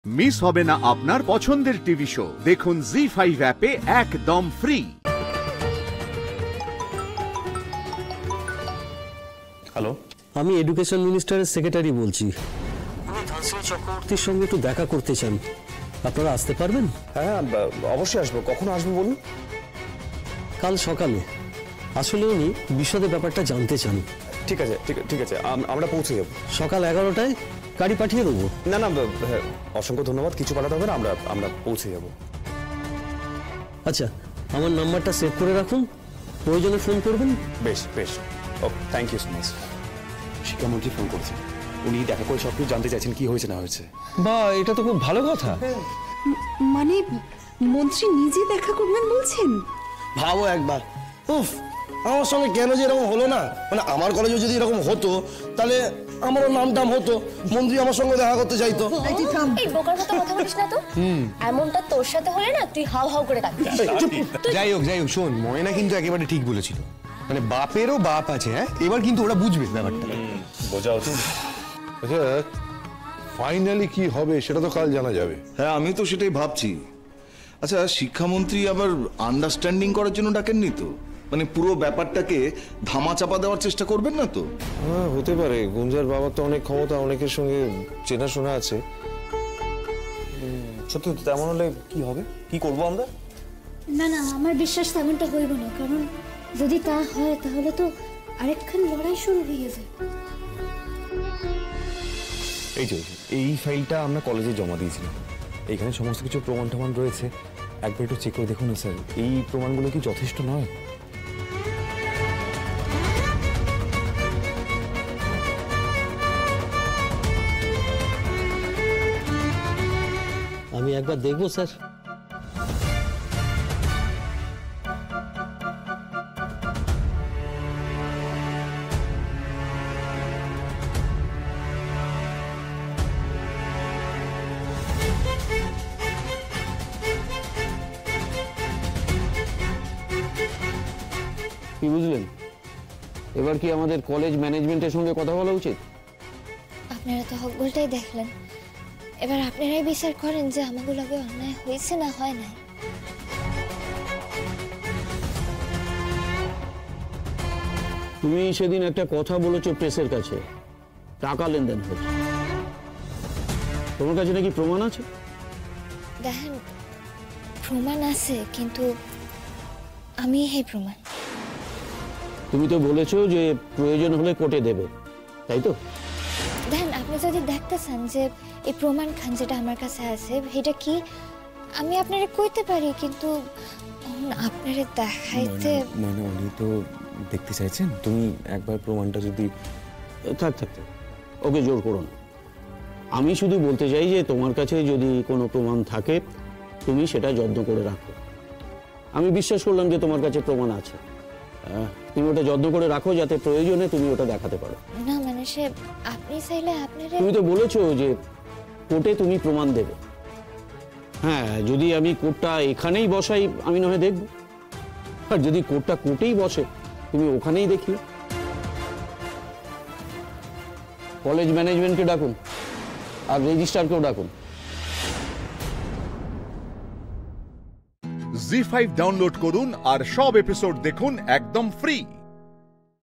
Miss হবে না আপনার পছন্দের টিভি শো। দেখুন জি5 অ্যাপে একদম ফ্রি। হ্যালো, আমি এডুকেশন মিনিস্টারের সেক্রেটারি বলছি। আমি ধানসিং চক্রবর্তীর সঙ্গে একটু দেখা করতে চান, আপনারা আসতে পারবেন? হ্যাঁ অবশ্যই আসবো। কখন আসবো বলুন? কাল সকালে। আসলে উনি বিশদে ব্যাপারটা জানতে চান। ঠিক আছে ঠিক আছে, আমরা পৌঁছে যাবো সকাল 11টায় গাড়ি পাঠিয়ে দেবো। না অসংখ্য ধন্যবাদ, কিছু পাঠাতে হবে না, আমরা পৌঁছে যাবো। আচ্ছা, আমার নাম্বারটা সেভ করে রাখুন, প্রয়োজনে ফোন করবেন। বেশ ওকে, থ্যাংক ইউ সো মাচ। শিক্ষামন্ত্রী ফোন করেছেন, উনি দেখা করে সব কিছু জানতে চাইছেন কি হয়েছে না হয়েছে। বা এটা তো খুব ভালো কথা। মানে মন্ত্রী নিজে দেখা করবেন বলছেন? ভাবো একবার, উফ, আমার সঙ্গে কেন যে এরকম হলো না। মানে আমার কলেজে যদি এরকম হতো তাহলে আমারও নাম হতো, মন্ত্রী আমার সঙ্গে দেখা করতে চাইতো। এই বোকার মতো কথা বলিস না তো। এমনটা তোর সাথে হলে না তুই হাউ হাউ করে কাঁদবি। যাই হোক শোন, ময়না কিন্তু একেবারে ঠিক বলেছিল। মানে বাপেরও বাপ আছে, হ্যাঁ, এবার কিন্তু ওরা বুঝবে ব্যাপারটা। বোঝা উচিত। আচ্ছা, ফাইনালি কি হবে সেটা তো কাল জানা যাবে। হ্যাঁ, আমি তো সেটাই ভাবছি। আচ্ছা, শিক্ষামন্ত্রী আবার আন্ডারস্ট্যান্ডিং করার জন্য ডাকেননি তো? মানে পুরো ব্যাপারটাকে ধামাচাপা দেওয়ার চেষ্টা করবেন না তো? হ্যাঁ, হতে পারে। গুঞ্জার বাবার তো অনেক ক্ষমতা, অনেকের সঙ্গে চেনাশোনা আছে। সত্যি তেমন হলে কি হবে, কি করবো আমরা? না আমার বিশ্বাস তেমনটা হইব না, কারণ যদি তা হয় তাহলে তো আরেকখান লড়াই শুরু হয়ে যাবে। এই ফাইলটা আমরা কলেজে জমা দিয়েছিলাম। এইখানে সমস্ত কিছু প্রমাণ টমান রয়েছে, একবার একটু চেক করে দেখুন না স্যার, এই প্রমাণগুলো কি যথেষ্ট নয়? আমি একবার দেখবো স্যার। কি বুঝলেন? এবার কি আমাদের কলেজ ম্যানেজমেন্টের সঙ্গে কথা বলা উচিত? আপনারা তো হকগুলটাই দেখলেন, এবার আপনারাই বিচার করেন যে আমাদের লগে অন্যায় হয়েছে না হয় নাই। তুমি সেদিন একটা কথা বলেছো প্রেসের কাছে, টাকা লেনদেন হয়েছে। তোমার কাছে নাকি প্রমাণ আছে? দেখেন, প্রমাণ আছে, কিন্তু আমি এই প্রমাণ। তুমি তো বলেছো যে প্রয়োজন হলে কোর্টে দেবে, তাই তো? দেখেন, আপনি যদি দেখতে চান যে এই প্রমাণ খান যেটা আমার কাছে আছে সেটা কি, আমি আপনারে কইতে পারি, কিন্তু আপনারে দেখাইতে মানে উনি তো দেখতে চাইছেন। তুমি একবার প্রমাণটা যদি... থাক ওকে জোর করো না। আমি শুধু বলতে চাই যে তোমার কাছে যদি কোনো প্রমাণ থাকে তুমি সেটা যত্ন করে রাখো। আমি বিশ্বাস করলাম যে তোমার কাছে প্রমাণ আছে, তুমি ওটা যত্ন করে রাখো যাতে প্রয়োজনে তুমি ওটা দেখাতে পারো। না মানে সে আপনি চাইলে আপনারে... তুমি তো বলেছো যে কোর্টে তুমি প্রমাণ দেবে। হ্যাঁ, যদি আমি কোর্টটা এখানেই বসাই আমি না হয় দেখব, আর যদি কোর্টটা কোর্টেই বসে তুমি ওখানেই দেখি। কলেজ ম্যানেজমেন্টকে ডাকুন আর রেজিস্ট্রারকেও ডাকুন। জি5 ডাউনলোড করুন আর সব এপিসোড দেখুন একদম ফ্রি।